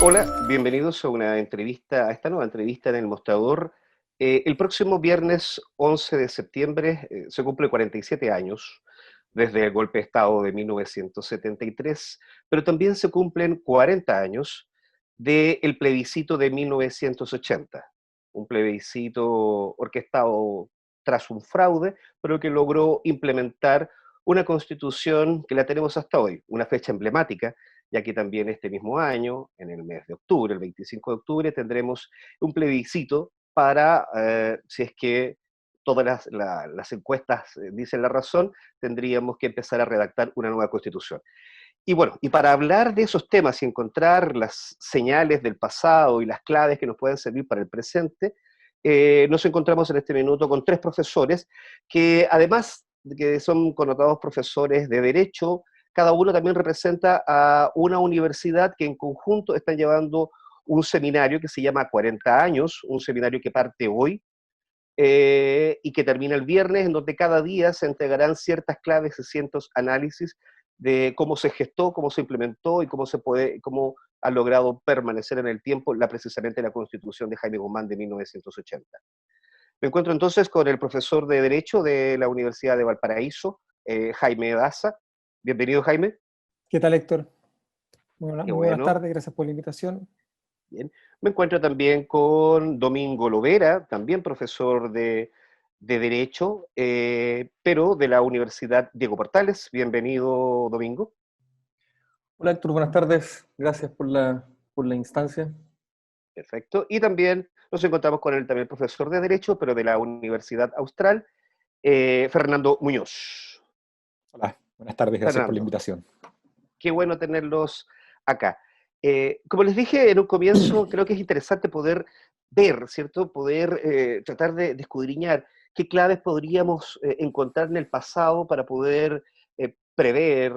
Hola, bienvenidos a una entrevista, a esta nueva entrevista en El Mostrador. El próximo viernes 11 de septiembre se cumple 47 años desde el golpe de Estado de 1973, pero también se cumplen 40 años del plebiscito de 1980, un plebiscito orquestado tras un fraude, pero que logró implementar una constitución que la tenemos hasta hoy, una fecha emblemática, ya que también este mismo año, en el mes de octubre, el 25 de octubre, tendremos un plebiscito para, si es que todas las encuestas dicen la razón, tendríamos que empezar a redactar una nueva constitución. Y bueno, y para hablar de esos temas y encontrar las señales del pasado y las claves que nos pueden servir para el presente, nos encontramos en este minuto con tres profesores que además de que son connotados profesores de Derecho, cada uno también representa a una universidad que en conjunto están llevando un seminario que se llama 40 años, un seminario que parte hoy y que termina el viernes, en donde cada día se entregarán ciertas claves y ciertos análisis de cómo se gestó, cómo se implementó y cómo ha logrado permanecer en el tiempo precisamente la Constitución de Jaime Guzmán de 1980. Me encuentro entonces con el profesor de Derecho de la Universidad de Valparaíso, Jaime Daza. Bienvenido, Jaime. ¿Qué tal, Héctor? Qué Muy buenas bueno. tardes, gracias por la invitación. Bien. Me encuentro también con Domingo Lovera, también profesor de Derecho, pero de la Universidad Diego Portales. Bienvenido, Domingo. Hola Héctor, buenas tardes. Gracias por la instancia. Perfecto. Y también nos encontramos con el también profesor de Derecho, pero de la Universidad Austral, Fernando Muñoz. Hola, buenas tardes, gracias por la Fernando, invitación. qué bueno tenerlos acá. Como les dije en un comienzo, creo que es interesante poder ver, ¿cierto? Poder tratar de escudriñar qué claves podríamos encontrar en el pasado para poder prever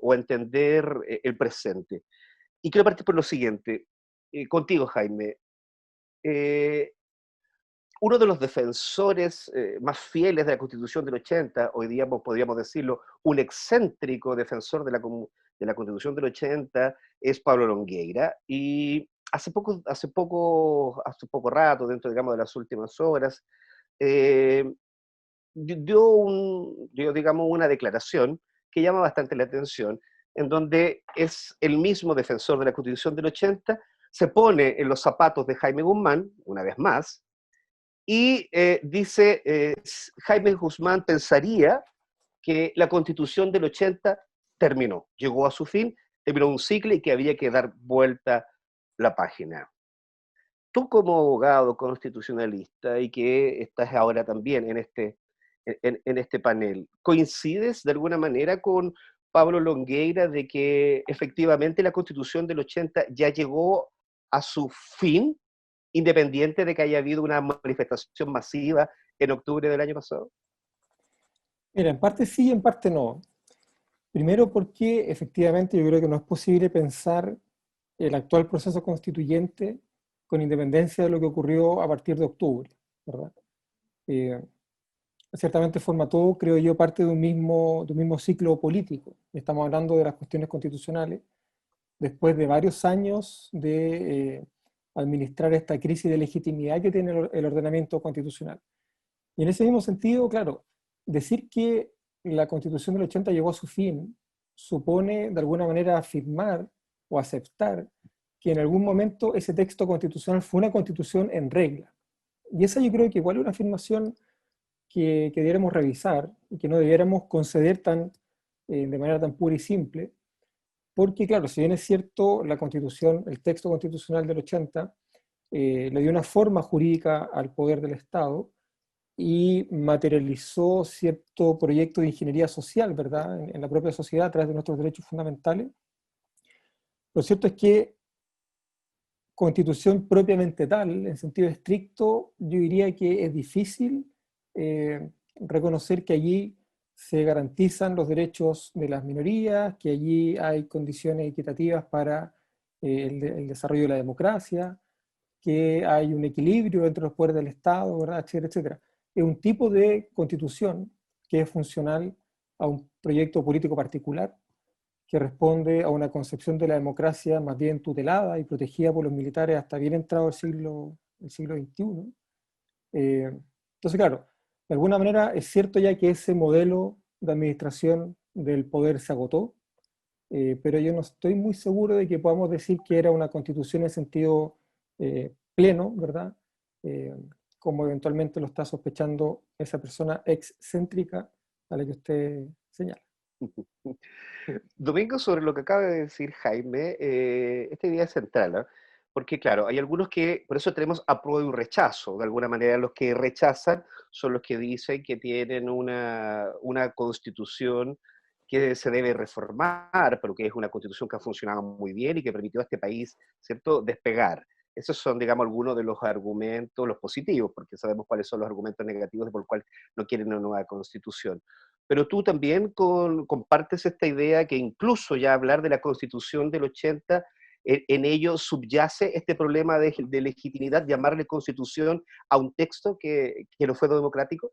o entender el presente. Y quiero partir por lo siguiente. Contigo, Jaime. Eh, Uno de los defensores más fieles de la Constitución del 80, hoy día podríamos decirlo, un excéntrico defensor de la Constitución del 80, es Pablo Longueira. Y hace poco rato, dentro, digamos, de las últimas horas, eh, digamos, una declaración que llama bastante la atención, en donde es el mismo defensor de la Constitución del 80, se pone en los zapatos de Jaime Guzmán, una vez más, y dice, Jaime Guzmán pensaría que la Constitución del 80 terminó, llegó a su fin, terminó un ciclo y que había que dar vuelta la página. Tú como abogado constitucionalista y que estás ahora también en este panel, ¿coincides de alguna manera con Pablo Longueira de que efectivamente la Constitución del 80 ya llegó a su fin, independiente de que haya habido una manifestación masiva en octubre del año pasado? Mira, en parte sí, en parte no. Primero porque efectivamente yo creo que no es posible pensar el actual proceso constituyente con independencia de lo que ocurrió a partir de octubre, ¿verdad? Eh, Ciertamente forma todo, creo yo, parte de un mismo ciclo político. Estamos hablando de las cuestiones constitucionales después de varios años de administrar esta crisis de legitimidad que tiene el ordenamiento constitucional. Y en ese mismo sentido, claro, decir que la Constitución del 80 llegó a su fin supone de alguna manera afirmar o aceptar que en algún momento ese texto constitucional fue una constitución en regla. Y esa yo creo que igual es una afirmación que debiéramos revisar y que no debiéramos conceder de manera tan pura y simple, porque claro, si bien es cierto, la Constitución, el texto constitucional del 80 le dio una forma jurídica al poder del Estado, y materializó cierto proyecto de ingeniería social, ¿verdad?, en la propia sociedad a través de nuestros derechos fundamentales. Lo cierto es que constitución propiamente tal, en sentido estricto, yo diría que es difícil reconocer que allí se garantizan los derechos de las minorías, que allí hay condiciones equitativas para el desarrollo de la democracia, que hay un equilibrio entre los poderes del Estado, ¿verdad?, etcétera, etcétera. Es un tipo de constitución que es funcional a un proyecto político particular, que responde a una concepción de la democracia más bien tutelada y protegida por los militares hasta bien entrado el siglo XXI. Entonces, claro, de alguna manera es cierto ya que ese modelo de administración del poder se agotó, pero yo no estoy muy seguro de que podamos decir que era una constitución en sentido pleno, ¿verdad? Eh, Como eventualmente lo está sospechando esa persona excéntrica a la que usted señala. Domingo, sobre lo que acaba de decir Jaime, esta idea es central, ¿ah? Porque claro, hay algunos que, por eso tenemos apruebo y rechazo, de alguna manera los que rechazan son los que dicen que tienen una constitución que se debe reformar, pero que es una constitución que ha funcionado muy bien y que permitió a este país, ¿cierto?, despegar. Esos son, digamos, algunos de los argumentos, los positivos, porque sabemos cuáles son los argumentos negativos por los cuales no quieren una nueva constitución. Pero tú también compartes esta idea que incluso ya hablar de la Constitución del 80, en ello subyace este problema de legitimidad, llamarle Constitución a un texto que no fue democrático.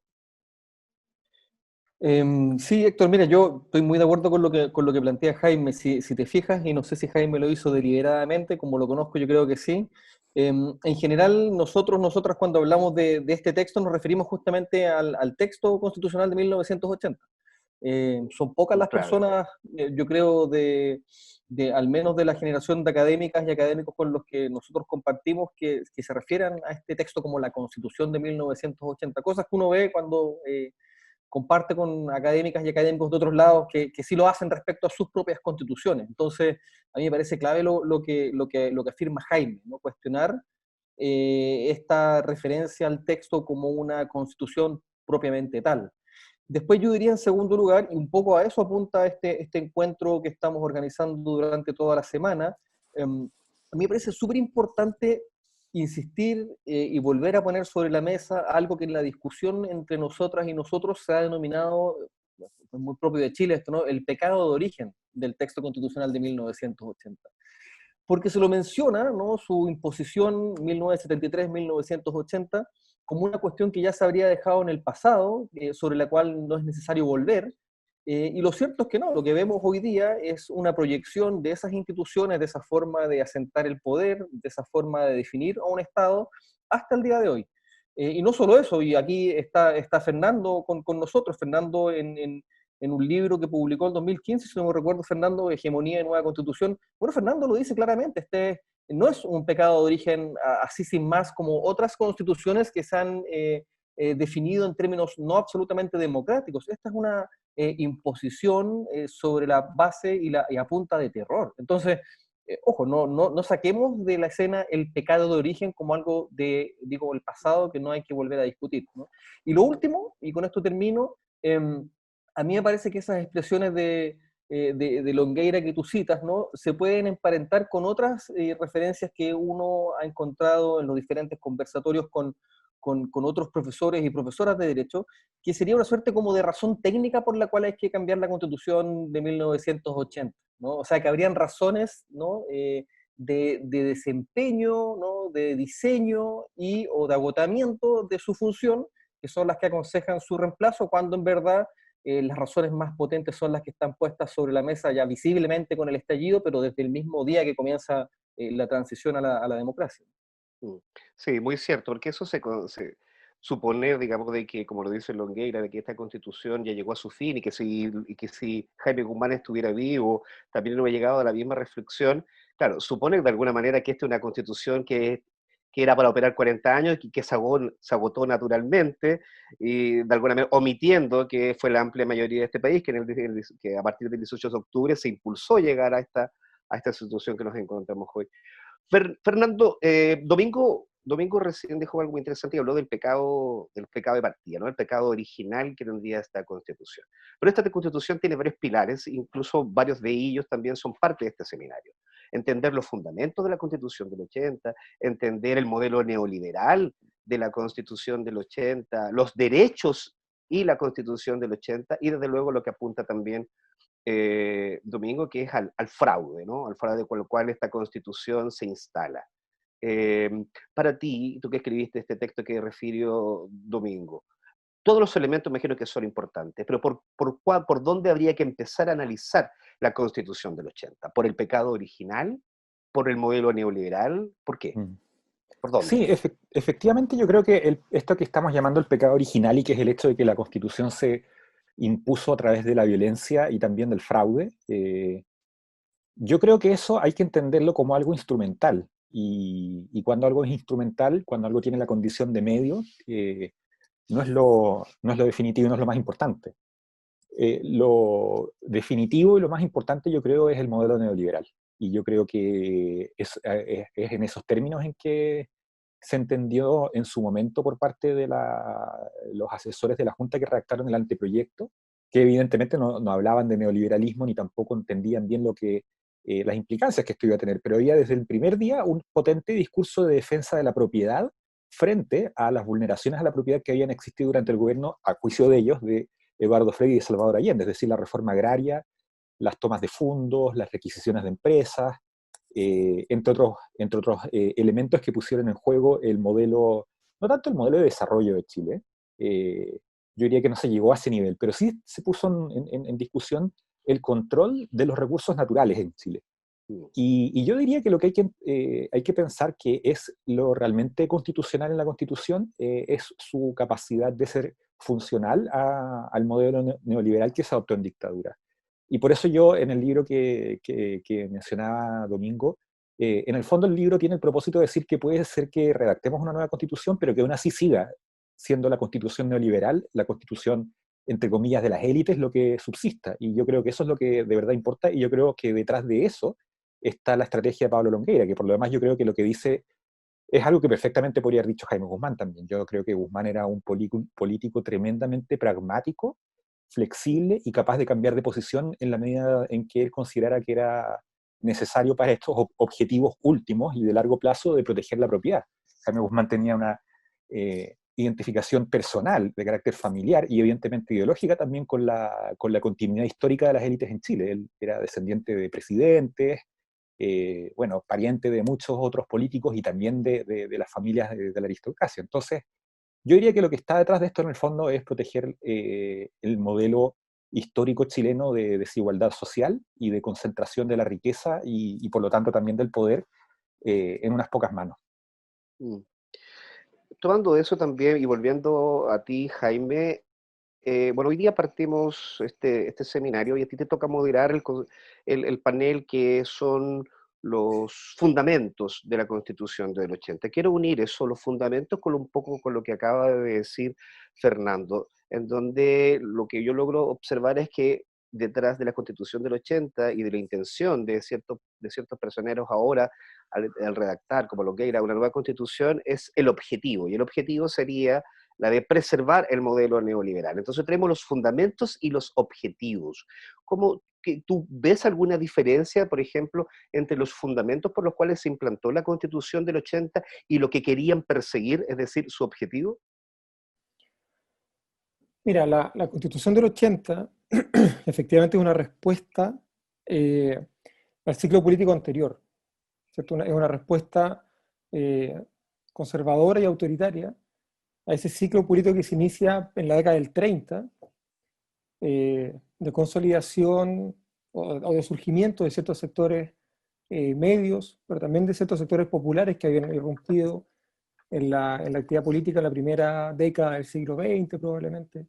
Sí, Héctor, mira, yo estoy muy de acuerdo con lo que plantea Jaime. Si te fijas, y no sé si Jaime lo hizo deliberadamente, como lo conozco, yo creo que sí. En general, nosotras cuando hablamos de este texto nos referimos justamente al texto constitucional de 1980. Son pocas las Claro. personas, yo creo, al menos de la generación de académicas y académicos con los que nosotros compartimos, que se refieran a este texto como la Constitución de 1980. Cosas que uno ve cuando comparte con académicas y académicos de otros lados que sí lo hacen respecto a sus propias constituciones. Entonces, a mí me parece clave lo que afirma Jaime, ¿no? Cuestionar esta referencia al texto como una constitución propiamente tal. Después yo diría en segundo lugar, y un poco a eso apunta este encuentro que estamos organizando durante toda la semana, a mí me parece súper importante insistir y volver a poner sobre la mesa algo que en la discusión entre nosotras y nosotros se ha denominado, es muy propio de Chile esto, ¿no?, el pecado de origen del texto constitucional de 1980. Porque se lo menciona, ¿no?, su imposición 1973-1980 como una cuestión que ya se habría dejado en el pasado, sobre la cual no es necesario volver, y lo cierto es que no, lo que vemos hoy día es una proyección de esas instituciones, de esa forma de asentar el poder, de esa forma de definir a un Estado, hasta el día de hoy. Y no solo eso, y aquí está Fernando con nosotros, Fernando en un libro que publicó en 2015, si no me recuerdo, Fernando, Hegemonía y Nueva Constitución. Bueno, Fernando lo dice claramente, no es un pecado de origen así sin más como otras constituciones que se han definido en términos no absolutamente democráticos. Esta es una imposición sobre la base y a punta de terror. Entonces, ojo, no saquemos de la escena el pecado de origen como algo digo, el pasado que no hay que volver a discutir, ¿no? Y lo último, y con esto termino, a mí me parece que esas expresiones de Longueira que tú citas, ¿no?, se pueden emparentar con otras referencias que uno ha encontrado en los diferentes conversatorios con otros profesores y profesoras de Derecho, que sería una suerte como de razón técnica por la cual hay que cambiar la Constitución de 1980, ¿no? O sea, que habrían razones, ¿no?, de desempeño, ¿no?, de diseño o de agotamiento de su función, que son las que aconsejan su reemplazo, cuando en verdad las razones más potentes son las que están puestas sobre la mesa ya visiblemente con el estallido, pero desde el mismo día que comienza la transición a la democracia. Mm. Sí, muy cierto, porque eso se supone, digamos, de que, como lo dice Longueira, de que esta constitución ya llegó a su fin y que si Jaime Guzmán estuviera vivo, también no hubiera llegado a la misma reflexión. Claro, supone de alguna manera que esta es una constitución que era para operar 40 años y que se agotó naturalmente, y de alguna manera omitiendo que fue la amplia mayoría de este país, que a partir del 18 de octubre se impulsó llegar a esta situación que nos encontramos hoy. Fernando, Domingo recién dijo algo muy interesante y habló del pecado de partida, ¿no? El pecado original que tendría esta constitución. Pero esta constitución tiene varios pilares, incluso varios de ellos también son parte de este seminario. Entender los fundamentos de la constitución del 80, entender el modelo neoliberal de la constitución del 80, los derechos y la constitución del 80, y desde luego lo que apunta también Domingo, que es al fraude, ¿no? Al fraude con el cual esta constitución se instala. Eh, para ti, tú que escribiste este texto que refirió Domingo, todos los elementos me imagino que son importantes, pero ¿por dónde habría que empezar a analizar la Constitución del 80? ¿Por el pecado original? ¿Por el modelo neoliberal? ¿Por qué? Mm. ¿Por dónde? Sí, efectivamente yo creo que esto que estamos llamando el pecado original y que es el hecho de que la Constitución se impuso a través de la violencia y también del fraude, yo creo que eso hay que entenderlo como algo instrumental. Y cuando algo es instrumental, cuando algo tiene la condición de medio, no es lo definitivo y no es lo más importante. Lo definitivo y lo más importante yo creo es el modelo neoliberal. Y yo creo que es en esos términos en que se entendió en su momento por parte de los asesores de la Junta que redactaron el anteproyecto, que evidentemente no hablaban de neoliberalismo ni tampoco entendían bien las implicancias que esto iba a tener, pero había desde el primer día un potente discurso de defensa de la propiedad frente a las vulneraciones a la propiedad que habían existido durante el gobierno, a juicio de ellos, de Eduardo Frei y de Salvador Allende, es decir, la reforma agraria, las tomas de fondos, las requisiciones de empresas, entre otros elementos que pusieron en juego el modelo, no tanto el modelo de desarrollo de Chile, yo diría que no se llegó a ese nivel, pero sí se puso en discusión el control de los recursos naturales en Chile. Y yo diría que lo que hay que pensar que es lo realmente constitucional en la Constitución es su capacidad de ser funcional al modelo neoliberal que se adoptó en dictadura. Y por eso yo en el libro que mencionaba Domingo, en el fondo el libro tiene el propósito de decir que puede ser que redactemos una nueva constitución, pero que aún así siga siendo la constitución neoliberal, la constitución entre comillas de las élites, lo que subsista. Y yo creo que eso es lo que de verdad importa, y yo creo que detrás de eso está la estrategia de Pablo Longueira, que por lo demás yo creo que lo que dice es algo que perfectamente podría haber dicho Jaime Guzmán también. Yo creo que Guzmán era un político tremendamente pragmático, flexible y capaz de cambiar de posición en la medida en que él considerara que era necesario para estos objetivos últimos y de largo plazo de proteger la propiedad. Jaime Guzmán tenía una identificación personal de carácter familiar y evidentemente ideológica también con la continuidad histórica de las élites en Chile. Él era descendiente de presidentes, bueno, pariente de muchos otros políticos y también de las familias de la aristocracia. Entonces, yo diría que lo que está detrás de esto en el fondo es proteger el modelo histórico chileno de desigualdad social y de concentración de la riqueza y por lo tanto también del poder en unas pocas manos. Mm. Tomando eso también y volviendo a ti, Jaime, bueno, hoy día partimos este seminario y a ti te toca moderar el panel que son los fundamentos de la Constitución del 80. Quiero unir eso, los fundamentos, con un poco con lo que acaba de decir Fernando, en donde lo que yo logro observar es que detrás de la Constitución del 80 y de la intención de ciertos personeros ahora al redactar, como lo que era una nueva Constitución, es el objetivo, y el objetivo sería la de preservar el modelo neoliberal. Entonces tenemos los fundamentos y los objetivos. ¿Tú ves alguna diferencia, por ejemplo, entre los fundamentos por los cuales se implantó la Constitución del 80 y lo que querían perseguir, es decir, su objetivo? Mira, la Constitución del 80 efectivamente es una respuesta al ciclo político anterior, ¿cierto? Es una respuesta eh, conservadora y autoritaria a ese ciclo político que se inicia en la década del 30, de consolidación o de surgimiento de ciertos sectores medios, pero también de ciertos sectores populares que habían irrumpido en la actividad política en la primera década del siglo XX probablemente,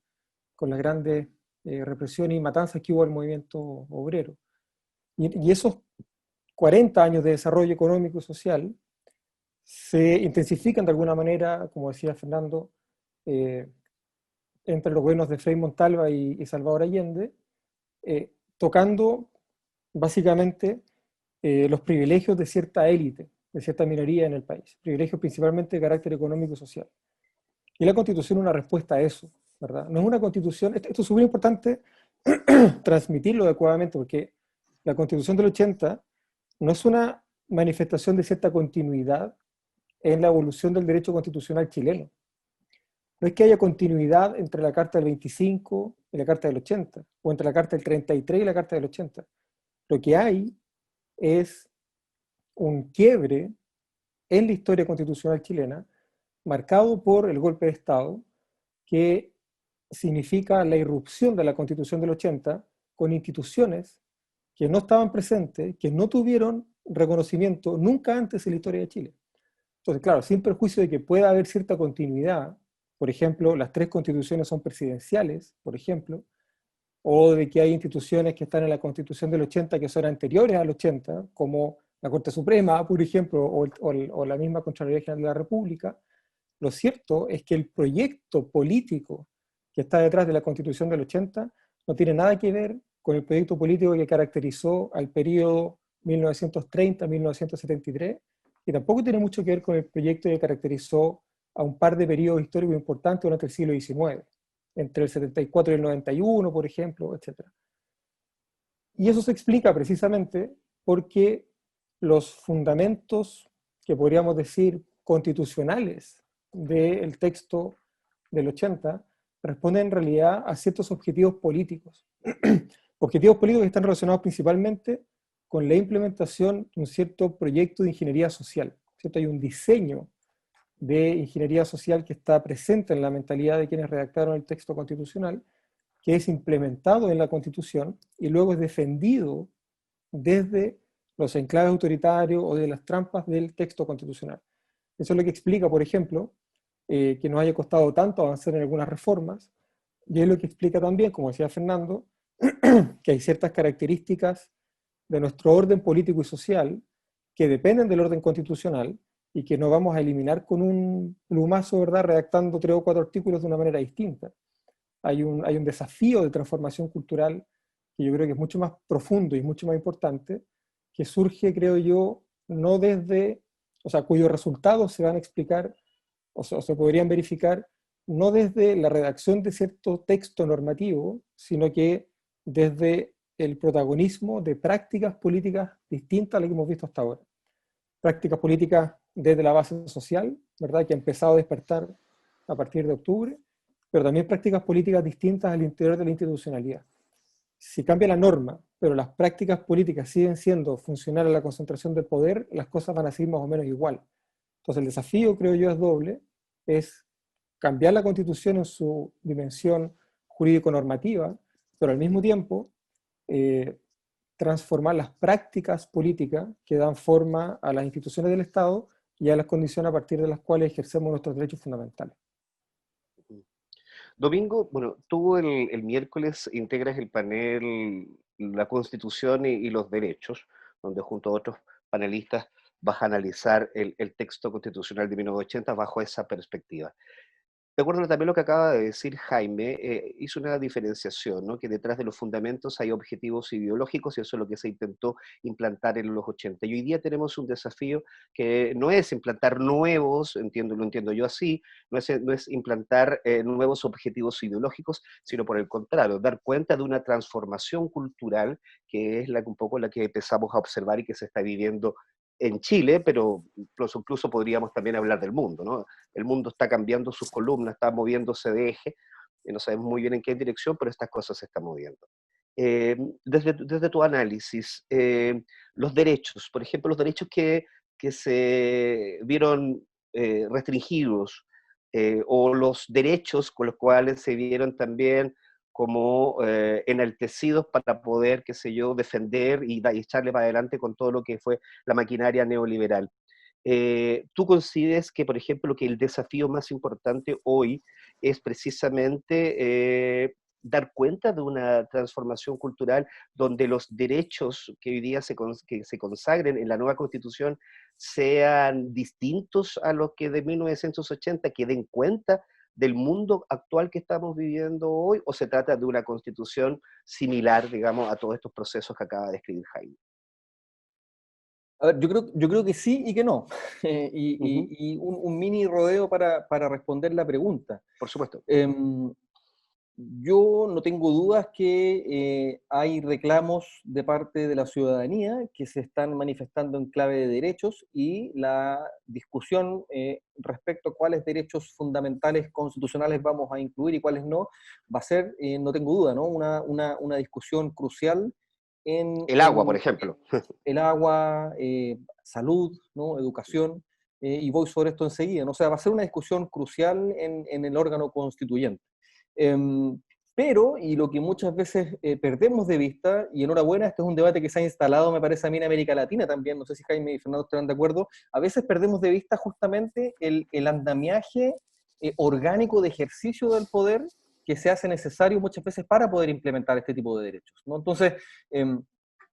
con las grandes represiones y matanzas que hubo al movimiento obrero. Y esos 40 años de desarrollo económico y social se intensifican de alguna manera, como decía Fernando, entre los gobiernos de Frei Montalva y Salvador Allende, tocando básicamente los privilegios de cierta élite, de cierta minoría en el país, privilegios principalmente de carácter económico y social. Y la Constitución es una respuesta a eso, ¿verdad? No es una Constitución, esto es súper importante transmitirlo adecuadamente, porque la Constitución del 80 no es una manifestación de cierta continuidad en la evolución del derecho constitucional chileno. No es que haya continuidad entre la Carta del 25 y la Carta del 80, o entre la Carta del 33 y la Carta del 80. Lo que hay es un quiebre en la historia constitucional chilena, marcado por el golpe de Estado, que significa la irrupción de la Constitución del 80 con instituciones que no estaban presentes, que no tuvieron reconocimiento nunca antes en la historia de Chile. Entonces, claro, sin perjuicio de que pueda haber cierta continuidad, por ejemplo, las 3 constituciones son presidenciales, por ejemplo, o de que hay instituciones que están en la Constitución del 80 que son anteriores al 80, como la Corte Suprema, por ejemplo, o la misma Contraloría General de la República. Lo cierto es que el proyecto político que está detrás de la Constitución del 80 no tiene nada que ver con el proyecto político que caracterizó al periodo 1930-1973, y tampoco tiene mucho que ver con el proyecto que caracterizó a un par de periodos históricos importantes durante el siglo XIX, entre el 74 y el 91, por ejemplo, etc. Y eso se explica precisamente porque los fundamentos que podríamos decir constitucionales del texto del 80 responden en realidad a ciertos objetivos políticos. Objetivos políticos que están relacionados principalmente con la implementación de un cierto proyecto de ingeniería social, ¿cierto? Hay un diseño de ingeniería social que está presente en la mentalidad de quienes redactaron el texto constitucional, que es implementado en la Constitución y luego es defendido desde los enclaves autoritarios o de las trampas del texto constitucional. Eso es lo que explica, por ejemplo, que nos haya costado tanto avanzar en algunas reformas, y es lo que explica también, como decía Fernando, que hay ciertas características de nuestro orden político y social que dependen del orden constitucional y que no vamos a eliminar con un plumazo, ¿verdad?, redactando 3 o 4 artículos de una manera distinta. Hay un desafío de transformación cultural que yo creo que es mucho más profundo y mucho más importante, que surge, creo yo, no desde, o sea, cuyos resultados se van a explicar o se podrían verificar no desde la redacción de cierto texto normativo, sino que desde el protagonismo de prácticas políticas distintas a las que hemos visto hasta ahora. Prácticas políticas desde la base social, ¿verdad?, que ha empezado a despertar a partir de octubre, pero también prácticas políticas distintas al interior de la institucionalidad. Si cambia la norma, pero las prácticas políticas siguen siendo funcionales a la concentración del poder, las cosas van a seguir más o menos igual. Entonces el desafío, creo yo, es doble, es cambiar la Constitución en su dimensión jurídico-normativa, pero al mismo tiempo transformar las prácticas políticas que dan forma a las instituciones del Estado y a las condiciones a partir de las cuales ejercemos nuestros derechos fundamentales. Domingo, bueno, tú el miércoles integras el panel La Constitución y los Derechos, donde junto a otros panelistas vas a analizar el texto constitucional de 1980 bajo esa perspectiva. De acuerdo también lo que acaba de decir Jaime, hizo una diferenciación, ¿no? Que detrás de los fundamentos hay objetivos ideológicos y eso es lo que se intentó implantar en los 80. Y hoy día tenemos un desafío que no es implantar nuevos, lo entiendo yo así, no es implantar nuevos objetivos ideológicos, sino por el contrario, dar cuenta de una transformación cultural que es un poco la que empezamos a observar y que se está viviendo en Chile, pero incluso podríamos también hablar del mundo, ¿no? El mundo está cambiando sus columnas, está moviéndose de eje, y no sabemos muy bien en qué dirección, pero estas cosas se están moviendo. Desde tu análisis, los derechos, por ejemplo, los derechos que se vieron restringidos, o los derechos con los cuales se vieron también como enaltecidos para poder, qué sé yo, defender y echarle para adelante con todo lo que fue la maquinaria neoliberal. ¿Tú consideras que, por ejemplo, que el desafío más importante hoy es precisamente dar cuenta de una transformación cultural donde los derechos que hoy día que se consagren en la nueva Constitución sean distintos a los que de 1980, que den cuenta del mundo actual que estamos viviendo hoy, o se trata de una Constitución similar, digamos, a todos estos procesos que acaba de escribir Jaime? A ver, yo creo que sí y que no. Ujú, Y un mini rodeo para responder la pregunta. por supuesto. Em, yo no tengo dudas que hay reclamos de parte de la ciudadanía que se están manifestando en clave de derechos y la discusión respecto a cuáles derechos fundamentales constitucionales vamos a incluir y cuáles no, va a ser, no tengo duda, ¿no? Una discusión crucial en, El agua, por en ejemplo. el agua, salud, ¿no? Educación, y voy sobre esto enseguida, ¿no? O sea, va a ser una discusión crucial en el órgano constituyente. Pero, y lo que muchas veces perdemos de vista, y enhorabuena, este es un debate que se ha instalado, me parece a mí, en América Latina también, no sé si Jaime y Fernando estarán de acuerdo, a veces perdemos de vista justamente el andamiaje orgánico de ejercicio del poder que se hace necesario muchas veces para poder implementar este tipo de derechos, ¿no? Entonces,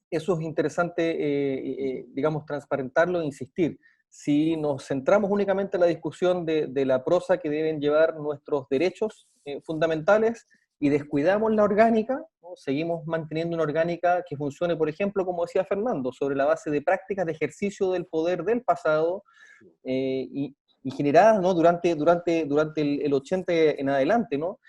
eso es interesante, digamos, transparentarlo e insistir. Si nos centramos únicamente en la discusión de la prosa que deben llevar nuestros derechos fundamentales y descuidamos la orgánica, ¿no? Seguimos manteniendo una orgánica que funcione, por ejemplo, como decía Fernando, sobre la base de prácticas de ejercicio del poder del pasado y generadas, ¿no? durante el 80 en adelante, ¿no?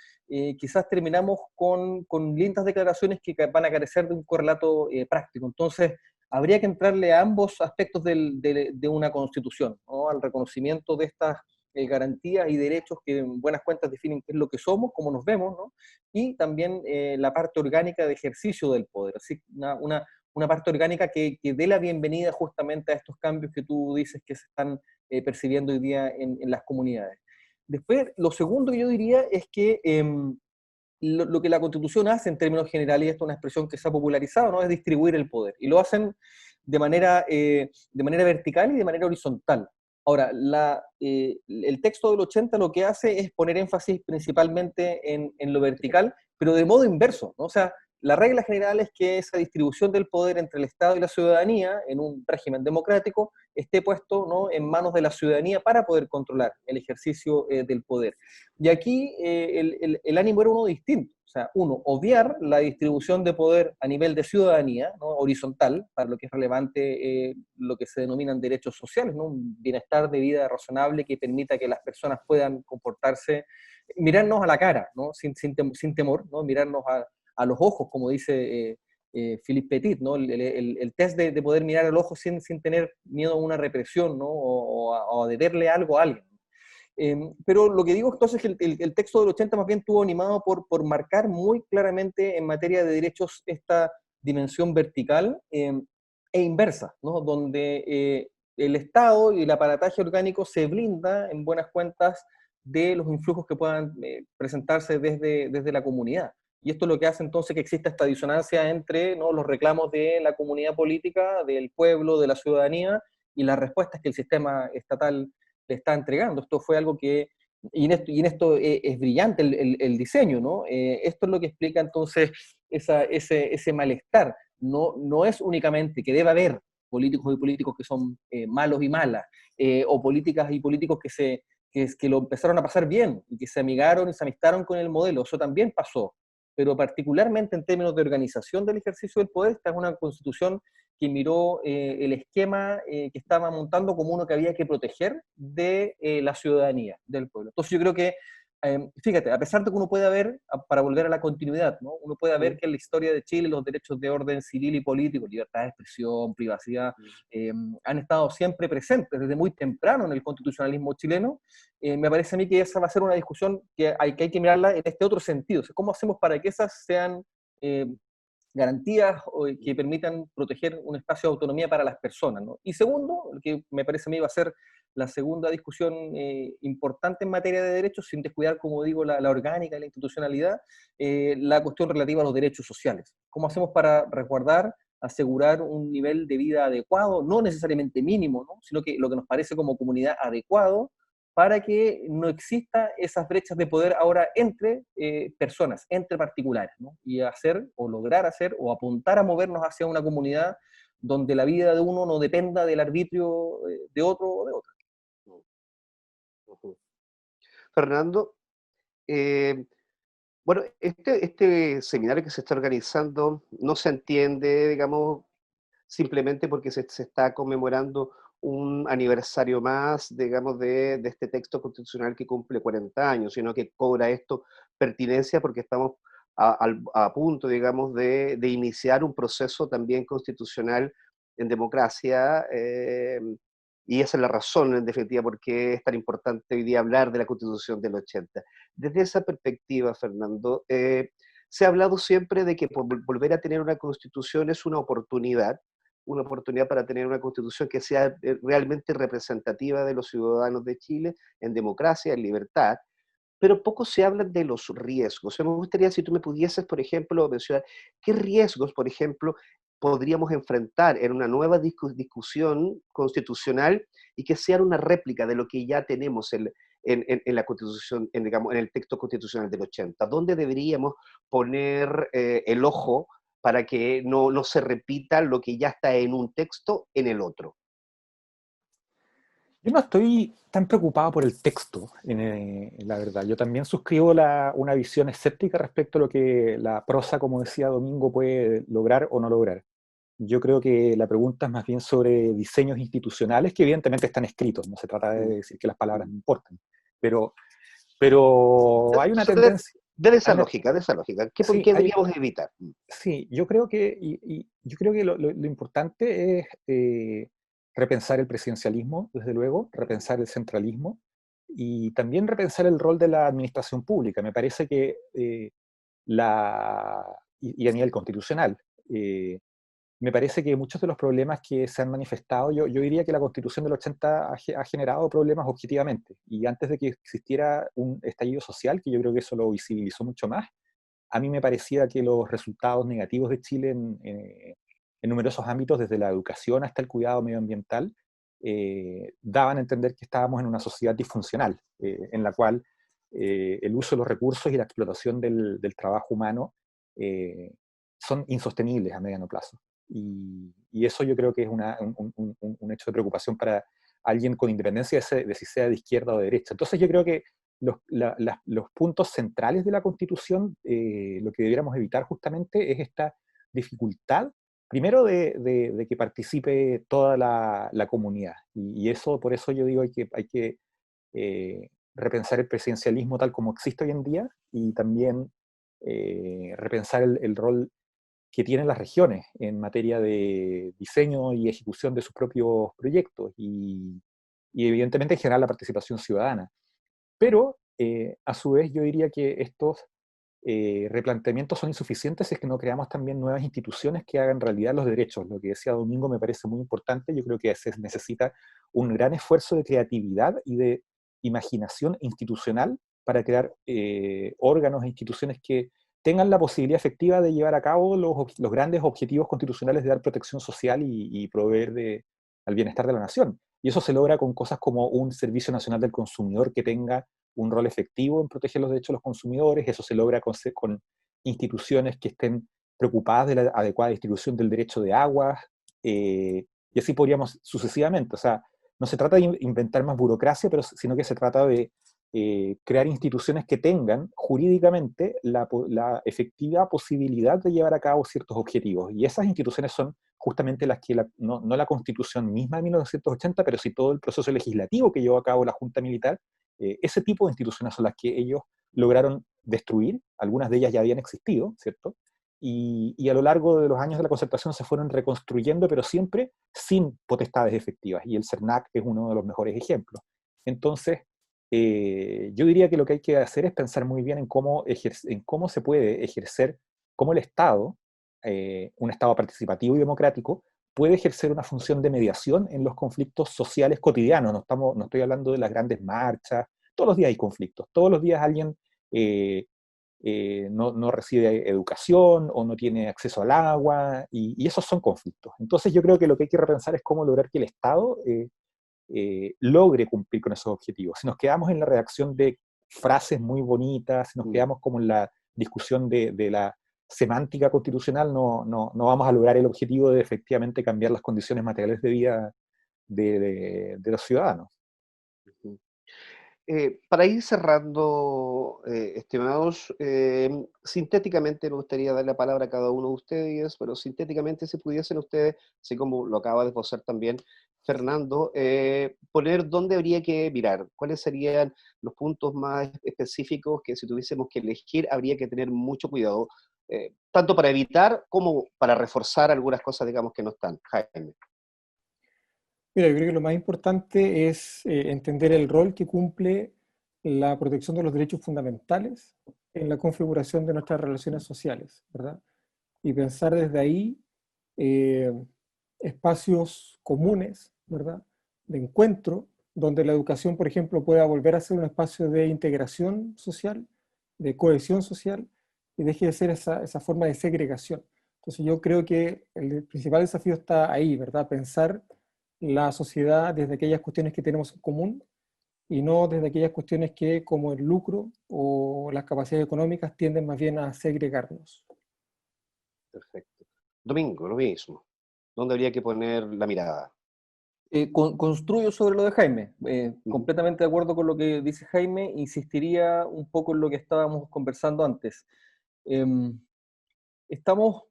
Quizás terminamos con lindas declaraciones que van a carecer de un correlato práctico. Entonces, habría que entrarle a ambos aspectos de una constitución, ¿no? Al reconocimiento de estas garantías y derechos que en buenas cuentas definen qué es lo que somos, cómo nos vemos, ¿no? Y también la parte orgánica de ejercicio del poder, así una parte orgánica que dé la bienvenida justamente a estos cambios que tú dices que se están percibiendo hoy día en las comunidades. Después, lo segundo que yo diría es que lo que la Constitución hace en términos generales, y esto es una expresión que se ha popularizado, ¿no? Es distribuir el poder. Y lo hacen de manera vertical y de manera horizontal. Ahora, el texto del 80 lo que hace es poner énfasis principalmente en lo vertical, pero de modo inverso, ¿no? O sea, la regla general es que esa distribución del poder entre el Estado y la ciudadanía, en un régimen democrático, esté puesto, ¿no? en manos de la ciudadanía para poder controlar el ejercicio del poder. Y aquí el ánimo era uno distinto. O sea, uno, obviar la distribución de poder a nivel de ciudadanía, ¿no? horizontal, para lo que es relevante lo que se denominan derechos sociales, ¿no? Un bienestar de vida razonable que permita que las personas puedan comportarse, mirarnos a la cara, ¿no? sin temor, ¿no? Mirarnos a los ojos, como dice Philippe Petit, ¿no? El test de poder mirar al ojo sin tener miedo a una represión, ¿no? o a deberle algo a alguien. Pero lo que digo entonces es que el texto del 80 más bien estuvo animado por marcar muy claramente en materia de derechos esta dimensión vertical e inversa, ¿no? Donde el Estado y el aparataje orgánico se blinda en buenas cuentas de los influjos que puedan presentarse desde la comunidad. Y esto es lo que hace entonces que exista esta disonancia entre, ¿no? los reclamos de la comunidad política, del pueblo, de la ciudadanía, y las respuestas que el sistema estatal le está entregando. Esto fue algo que, y en esto es brillante el diseño, ¿no? Esto es lo que explica entonces ese malestar. No es únicamente que debe haber políticos y políticos que son malos y malas, o políticas y políticos que lo empezaron a pasar bien, y que se amigaron y se amistaron con el modelo. Eso también pasó. Pero particularmente en términos de organización del ejercicio del poder, esta es una constitución que miró el esquema que estaba montando como uno que había que proteger de la ciudadanía, del pueblo. Entonces yo creo que, fíjate, a pesar de que uno pueda ver, para volver a la continuidad, ¿no? Uno puede ver que en la historia de Chile los derechos de orden civil y político, libertad de expresión, privacidad, han estado siempre presentes desde muy temprano en el constitucionalismo chileno. Me parece a mí que esa va a ser una discusión que hay que mirarla en este otro sentido. O sea, ¿cómo hacemos para que esas sean garantías que permitan proteger un espacio de autonomía para las personas, ¿no? Y segundo, lo que me parece a mí va a ser la segunda discusión importante en materia de derechos, sin descuidar, como digo, la orgánica y la institucionalidad, la cuestión relativa a los derechos sociales. ¿Cómo hacemos para resguardar, asegurar un nivel de vida adecuado, no necesariamente mínimo, ¿no? sino que lo que nos parece como comunidad adecuado, para que no exista esas brechas de poder ahora entre personas, entre particulares, ¿no? Y hacer, o lograr hacer, o apuntar a movernos hacia una comunidad donde la vida de uno no dependa del arbitrio de otro o de otra. Fernando, eh, bueno, este seminario que se está organizando no se entiende, digamos, simplemente porque se está conmemorando un aniversario más, digamos, de este texto constitucional que cumple 40 años, sino que cobra esto pertinencia porque estamos a punto, digamos, de iniciar un proceso también constitucional en democracia, y esa es la razón, en definitiva, por qué es tan importante hoy día hablar de la Constitución del 80. Desde esa perspectiva, Fernando, se ha hablado siempre de que volver a tener una constitución es una oportunidad para tener una constitución que sea realmente representativa de los ciudadanos de Chile, en democracia, en libertad, pero poco se habla de los riesgos. Me gustaría si tú me pudieses, por ejemplo, mencionar qué riesgos, por ejemplo, podríamos enfrentar en una nueva discusión constitucional y que sea una réplica de lo que ya tenemos en la Constitución, digamos, en el texto constitucional del 80. ¿Dónde deberíamos poner el ojo para que no se repita lo que ya está en un texto en el otro? Yo no estoy tan preocupado por el texto, la verdad. Yo también suscribo una visión escéptica respecto a lo que la prosa, como decía Domingo, puede lograr o no lograr. Yo creo que la pregunta es más bien sobre diseños institucionales que evidentemente están escritos. No se trata de decir que las palabras no importan. Pero, pero hay una De, tendencia. de Hay esa una- lógica, de esa lógica. sí, ¿Qué hay, deberíamos evitar? sí, yo creo que, yo creo que lo importante es repensar el presidencialismo, desde luego, repensar el centralismo y también repensar el rol de la administración pública. Me parece que y a nivel constitucional, eh, me parece que muchos de los problemas que se han manifestado, yo diría que la Constitución del 80 ha generado problemas objetivamente. Y antes de que existiera un estallido social, que yo creo que eso lo visibilizó mucho más, a mí me parecía que los resultados negativos de Chile en numerosos ámbitos, desde la educación hasta el cuidado medioambiental, daban a entender que estábamos en una sociedad disfuncional, en la cual el uso de los recursos y la explotación del trabajo humano son insostenibles a mediano plazo. Y eso yo creo que es un hecho de preocupación para alguien con independencia de si sea de izquierda o de derecha. Entonces yo creo que los puntos centrales de la Constitución, lo que debiéramos evitar justamente es esta dificultad, primero de que participe toda la comunidad. Y eso, por eso yo digo, hay que repensar el presidencialismo tal como existe hoy en día y también repensar el rol que tienen las regiones en materia de diseño y ejecución de sus propios proyectos y evidentemente generar la participación ciudadana. Pero, a su vez, yo diría que estos replanteamientos son insuficientes si es que no creamos también nuevas instituciones que hagan realidad los derechos. Lo que decía Domingo me parece muy importante. Yo creo que se necesita un gran esfuerzo de creatividad y de imaginación institucional para crear órganos e instituciones que tengan la posibilidad efectiva de llevar a cabo los grandes objetivos constitucionales de dar protección social y proveer al bienestar de la nación. Y eso se logra con cosas como un Servicio Nacional del Consumidor que tenga un rol efectivo en proteger los derechos de los consumidores. Eso se logra con instituciones que estén preocupadas de la adecuada distribución del derecho de aguas, y así podríamos sucesivamente. O sea, no se trata de inventar más burocracia, sino que se trata de crear instituciones que tengan jurídicamente la efectiva posibilidad de llevar a cabo ciertos objetivos. Y esas instituciones son justamente las que, no la Constitución misma de 1980, pero sí todo el proceso legislativo que llevó a cabo la Junta Militar. Ese tipo de instituciones son las que ellos lograron destruir. Algunas de ellas ya habían existido, ¿cierto? Y a lo largo de los años de la concertación se fueron reconstruyendo, pero siempre sin potestades efectivas. Y el CERNAC es uno de los mejores ejemplos. Entonces, yo diría que lo que hay que hacer es pensar muy bien en cómo se puede ejercer, cómo el Estado, un Estado participativo y democrático, puede ejercer una función de mediación en los conflictos sociales cotidianos. No estoy hablando de las grandes marchas. Todos los días hay conflictos. Todos los días alguien no recibe educación o no tiene acceso al agua, y esos son conflictos. Entonces yo creo que lo que hay que repensar es cómo lograr que el Estado logre cumplir con esos objetivos. Si nos quedamos en la redacción de frases muy bonitas, si nos quedamos como en la discusión de la semántica constitucional, no vamos a lograr el objetivo de efectivamente cambiar las condiciones materiales de vida de los ciudadanos. Para ir cerrando, estimados, sintéticamente me gustaría dar la palabra a cada uno de ustedes, pero sintéticamente si pudiesen ustedes, así como lo acaba de esbozar también Fernando, poner dónde habría que mirar, cuáles serían los puntos más específicos que si tuviésemos que elegir habría que tener mucho cuidado, tanto para evitar como para reforzar algunas cosas, digamos, que no están. Jaime. Mira, yo creo que lo más importante es entender el rol que cumple la protección de los derechos fundamentales en la configuración de nuestras relaciones sociales, ¿verdad? Y pensar desde ahí eh, espacios comunes, ¿verdad? De encuentro donde la educación, por ejemplo, pueda volver a ser un espacio de integración social, de cohesión social, y deje de ser esa forma de segregación. Entonces yo creo que el principal desafío está ahí, ¿verdad? Pensar la sociedad desde aquellas cuestiones que tenemos en común y no desde aquellas cuestiones que, como el lucro o las capacidades económicas, tienden más bien a segregarnos. Perfecto. Domingo, lo mismo. ¿Dónde habría que poner la mirada? Construyo sobre lo de Jaime. Ujú. Completamente de acuerdo con lo que dice Jaime. Insistiría un poco en lo que estábamos conversando antes. Em, Estamos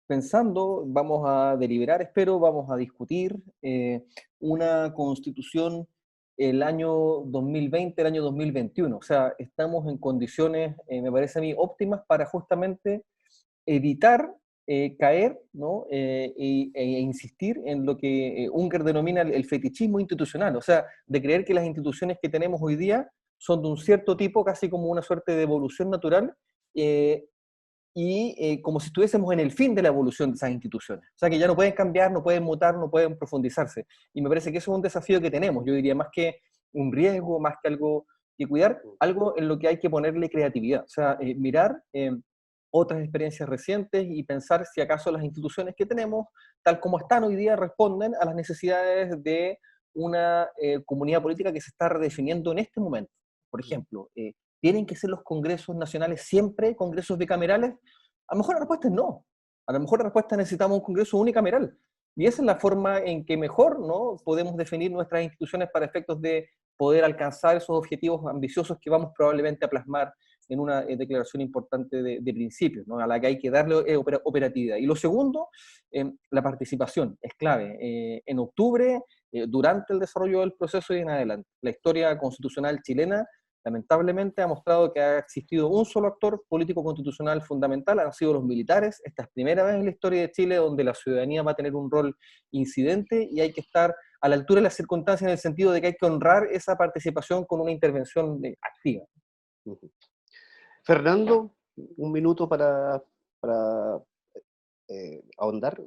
pensando, vamos a deliberar, espero, vamos a discutir una constitución el año 2020, el año 2021. O sea, estamos en condiciones, me parece a mí, óptimas para justamente evitar caer, ¿no? E insistir en lo que Unger denomina el fetichismo institucional, o sea, de creer que las instituciones que tenemos hoy día son de un cierto tipo, casi como una suerte de evolución natural, eh, como si estuviésemos en el fin de la evolución de esas instituciones. O sea, que ya no pueden cambiar, no pueden mutar, no pueden profundizarse. Y me parece que eso es un desafío que tenemos, yo diría, más que un riesgo, más que algo que cuidar, algo en lo que hay que ponerle creatividad. O sea, mirar otras experiencias recientes y pensar si acaso las instituciones que tenemos, tal como están hoy día, responden a las necesidades de una comunidad política que se está redefiniendo en este momento. Por ejemplo, ¿tienen que ser los congresos nacionales siempre congresos bicamerales? A lo mejor la respuesta es no. A lo mejor la respuesta es necesitamos un congreso unicameral. Y esa es la forma en que mejor, ¿no?, podemos definir nuestras instituciones para efectos de poder alcanzar esos objetivos ambiciosos que vamos probablemente a plasmar en una declaración importante de principios, ¿no?, a la que hay que darle operatividad. Y lo segundo, la participación es clave. En octubre, durante el desarrollo del proceso y en adelante, la historia constitucional chilena lamentablemente ha mostrado que ha existido un solo actor político constitucional fundamental, han sido los militares. Esta es primera vez en la historia de Chile donde la ciudadanía va a tener un rol incidente y hay que estar a la altura de las circunstancias en el sentido de que hay que honrar esa participación con una intervención activa. Ujú. Fernando, un minuto para ahondar.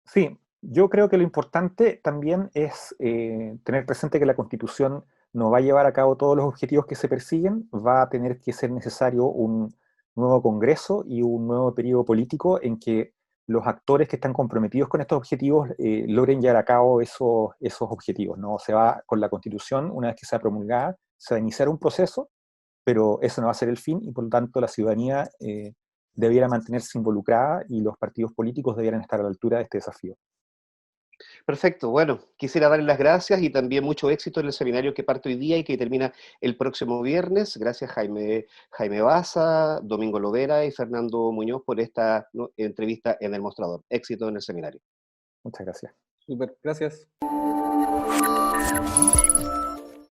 Sí, yo creo que lo importante también es tener presente que la Constitución no va a llevar a cabo todos los objetivos que se persiguen, va a tener que ser necesario un nuevo Congreso y un nuevo periodo político en que los actores que están comprometidos con estos objetivos logren llevar a cabo esos objetivos, ¿no? Se va con la Constitución, una vez que sea promulgada, se va a iniciar un proceso, pero eso no va a ser el fin y por lo tanto la ciudadanía debiera mantenerse involucrada y los partidos políticos debieran estar a la altura de este desafío. Perfecto, bueno, quisiera darle las gracias y también mucho éxito en el seminario que parte hoy día y que termina el próximo viernes. Gracias Jaime Baza, Domingo Lovera y Fernando Muñoz por esta, ¿no?, entrevista en El Mostrador. Éxito en el seminario. Muchas gracias. Súper, gracias.